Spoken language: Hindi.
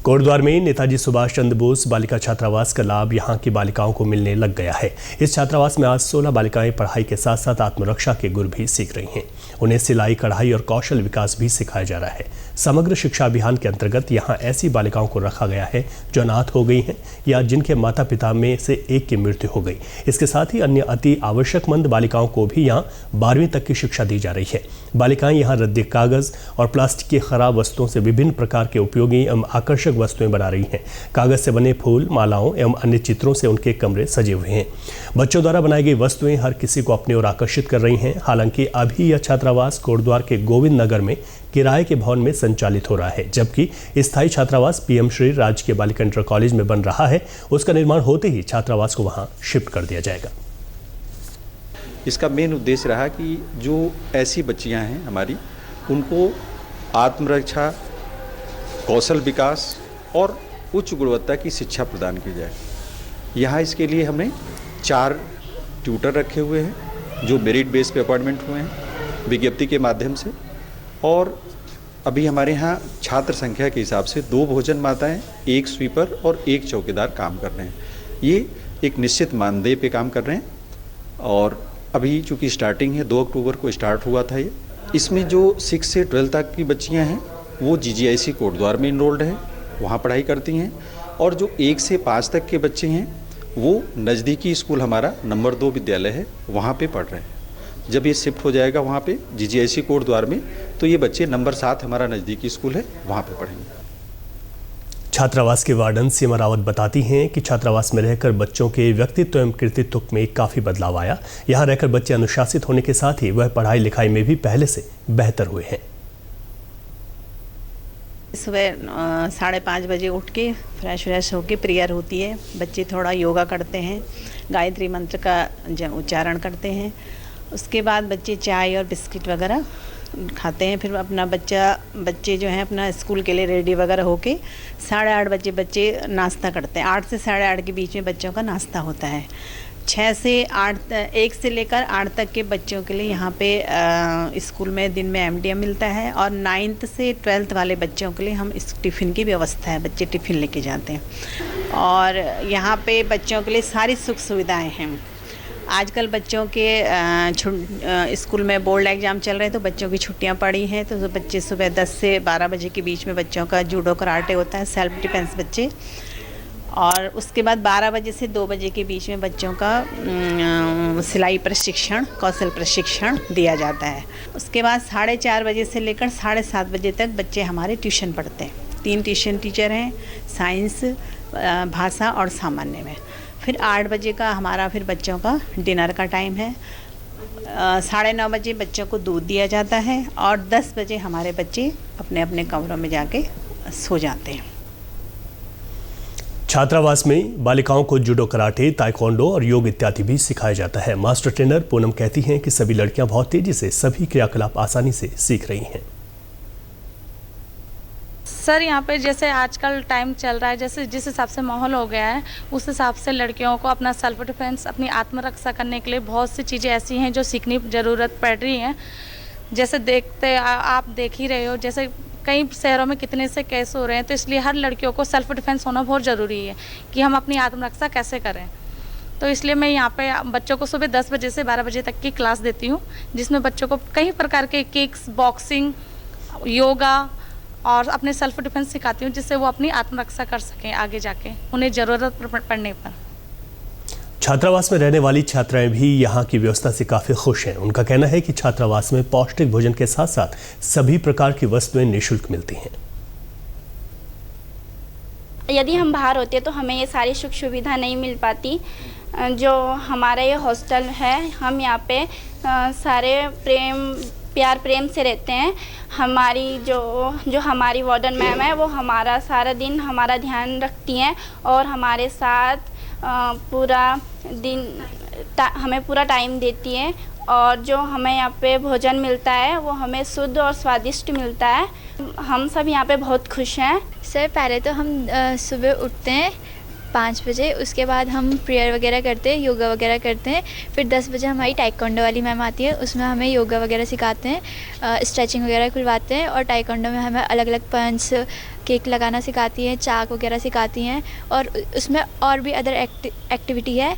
कोटद्वार में नेताजी सुभाष चंद्र बोस बालिका छात्रावास का लाभ यहां की बालिकाओं को मिलने लग गया है। इस छात्रावास में आज 16 बालिकाएं पढ़ाई के साथ साथ आत्मरक्षा के गुर भी सीख रही हैं। उन्हें सिलाई, कढ़ाई और कौशल विकास भी सिखाया जा रहा है। समग्र शिक्षा अभियान के अंतर्गत यहां ऐसी बालिकाओं को रखा गया है जो अनाथ हो गई हैं या जिनके माता पिता में से एक की मृत्यु हो गई। इसके साथ ही अन्य अति आवश्यकमंद बालिकाओं को भी यहाँ 12वीं तक की शिक्षा दी जा रही है। बालिकाएं यहाँ रद्दी कागज और प्लास्टिक की खराब वस्तुओं से विभिन्न प्रकार के उपयोगी एवं आकर्षक वस्तुएं बना रही हैं। कागज से बने फूल, मालाओं एवं अन्य चित्रों से उनके कमरे सजे हुए हैं। बच्चों द्वारा बनाई गई वस्तुएं हर किसी को अपनी ओर आकर्षित कर रही हैं। हालांकि अभी यह छात्रावास कोटद्वार के गोविंद नगर में किराए के भवन में संचालित हो रहा है, जबकि स्थायी छात्रावास पीएम श्री राजकीय बालिका इंटर कॉलेज में बन रहा है। उसका निर्माण होते ही छात्रावास को वहां शिफ्ट कर दिया जाएगा। इसका मेन उद्देश्य रहा कि जो ऐसी बच्चियां हैं हमारी, उनको आत्मरक्षा, कौशल विकास और उच्च गुणवत्ता की शिक्षा प्रदान की जाए। यहाँ इसके लिए हमने 4 ट्यूटर रखे हुए हैं जो मेरिट बेस पे अपॉइंटमेंट हुए हैं विज्ञप्ति के माध्यम से। और अभी हमारे यहाँ छात्र संख्या के हिसाब से 2 भोजन माताएं, 1 स्वीपर और 1 चौकीदार काम कर रहे हैं। ये एक निश्चित मानदेय पे काम कर रहे हैं। और अभी चूँकि स्टार्टिंग है, 2 अक्टूबर को स्टार्ट हुआ था ये। इसमें जो 6 से 12 तक की बच्चियाँ हैं वो GGIC कोटद्वार में इनरोल्ड है, वहाँ पढ़ाई करती हैं। और जो 1 से 5 तक के बच्चे हैं वो नज़दीकी स्कूल हमारा नंबर 2 विद्यालय है, वहाँ पे पढ़ रहे हैं। जब ये शिफ्ट हो जाएगा वहाँ पे GGIC कोटद्वार में, तो ये बच्चे नंबर 7 हमारा नज़दीकी स्कूल है, वहाँ पे पढ़ेंगे। छात्रावास के वार्डन सीमा रावत बताती हैं कि छात्रावास में रहकर बच्चों के व्यक्तित्व एवं कृतित्व में काफ़ी बदलाव आया। यहाँ रहकर बच्चे अनुशासित होने के साथ ही वह पढ़ाई लिखाई में भी पहले से बेहतर हुए हैं। सुबह 5:30 बजे उठ के फ्रेश होके प्रेयर होती है। बच्चे थोड़ा योगा करते हैं, गायत्री मंत्र का उच्चारण करते हैं। उसके बाद बच्चे चाय और बिस्किट वगैरह खाते हैं। फिर अपना बच्चे जो हैं अपना स्कूल के लिए रेडी वगैरह होके 8:30 बजे बच्चे नाश्ता करते हैं। 8 से 8:30 के बीच में बच्चों का नाश्ता होता है। 6 से 8 1 से लेकर 8 तक के बच्चों के लिए यहाँ पे स्कूल में दिन में MDM मिलता है। और 9th से 12th वाले बच्चों के लिए हम इस टिफ़िन की व्यवस्था है, बच्चे टिफ़िन लेके जाते हैं। और यहाँ पे बच्चों के लिए सारी सुख सुविधाएं हैं। आजकल बच्चों के स्कूल में बोर्ड एग्ज़ाम चल रहे हैं, तो बच्चों की छुट्टियां पड़ी हैं, तो बच्चे सुबह 10 से 12 बजे के बीच में बच्चों का जूडो कराटे होता है, सेल्फ डिफेंस बच्चे। और उसके बाद 12 बजे से 2 बजे के बीच में बच्चों का सिलाई प्रशिक्षण, कौशल प्रशिक्षण दिया जाता है। उसके बाद 4:30 बजे से लेकर 7:30 बजे तक बच्चे हमारे ट्यूशन पढ़ते हैं। 3 ट्यूशन टीचर हैं, साइंस, भाषा और सामान्य में। फिर 8 बजे का हमारा फिर बच्चों का डिनर का टाइम है। 9:30 बजे बच्चों को दूध दिया जाता है और 10 बजे हमारे बच्चे अपने अपने कमरों में जाके सो जाते हैं। छात्रावास में बालिकाओं को जूडो, कराटे, ताइक्वांडो और योग इत्यादि भी सिखाया जाता है। मास्टर ट्रेनर पूनम कहती हैं कि सभी लड़कियां बहुत तेजी से सभी क्रियाकलाप आसानी से सीख रही हैं। सर, यहाँ पे जैसे आजकल टाइम चल रहा है, जैसे जिस हिसाब से माहौल हो गया है, उस हिसाब से लड़कियों को अपना सेल्फ डिफेंस, अपनी आत्मरक्षा करने के लिए बहुत सी चीज़ें ऐसी हैं जो सीखने की ज़रूरत पड़ रही हैं। जैसे आप देख ही रहे हो, जैसे कई शहरों में कितने से केस हो रहे हैं, तो इसलिए हर लड़कियों को सेल्फ डिफेंस होना बहुत ज़रूरी है कि हम अपनी आत्मरक्षा कैसे करें। तो इसलिए मैं यहाँ पे बच्चों को सुबह 10 बजे से 12 बजे तक की क्लास देती हूँ, जिसमें बच्चों को कई प्रकार के किक्स, बॉक्सिंग, योगा और अपने सेल्फ डिफेंस सिखाती हूँ, जिससे वो अपनी आत्मरक्षा कर सकें आगे जाके उन्हें ज़रूरत पड़ने पर। छात्रावास में रहने वाली छात्राएं भी यहाँ की व्यवस्था से काफ़ी खुश हैं। उनका कहना है कि छात्रावास में पौष्टिक भोजन के साथ साथ सभी प्रकार की वस्तुएं निःशुल्क मिलती हैं। यदि हम बाहर होते तो हमें ये सारी सुख सुविधा नहीं मिल पाती। जो हमारा ये हॉस्टल है, हम यहाँ पे सारे प्यार प्रेम से रहते हैं। हमारी जो हमारी वार्डन मैम है, वो हमारा सारा दिन हमारा ध्यान रखती हैं और हमारे साथ पूरा दिन हमें पूरा टाइम देती हैं। और जो हमें यहाँ पे भोजन मिलता है वो हमें शुद्ध और स्वादिष्ट मिलता है। हम सब यहाँ पे बहुत खुश हैं। सर, पहले तो हम सुबह उठते हैं 5 बजे, उसके बाद हम प्रेयर वगैरह करते हैं, योगा वगैरह करते हैं। फिर 10 बजे हमारी टाइक्वांडो वाली मैम आती है, उसमें हमें योगा वगैरह सिखाते हैं, स्ट्रेचिंग वगैरह खुलवाते हैं। और टाइक्वांडो में हमें अलग अलग पंच, केक लगाना सिखाती हैं, चाक वगैरह सिखाती हैं और उसमें और भी अदर एक्टिविटी है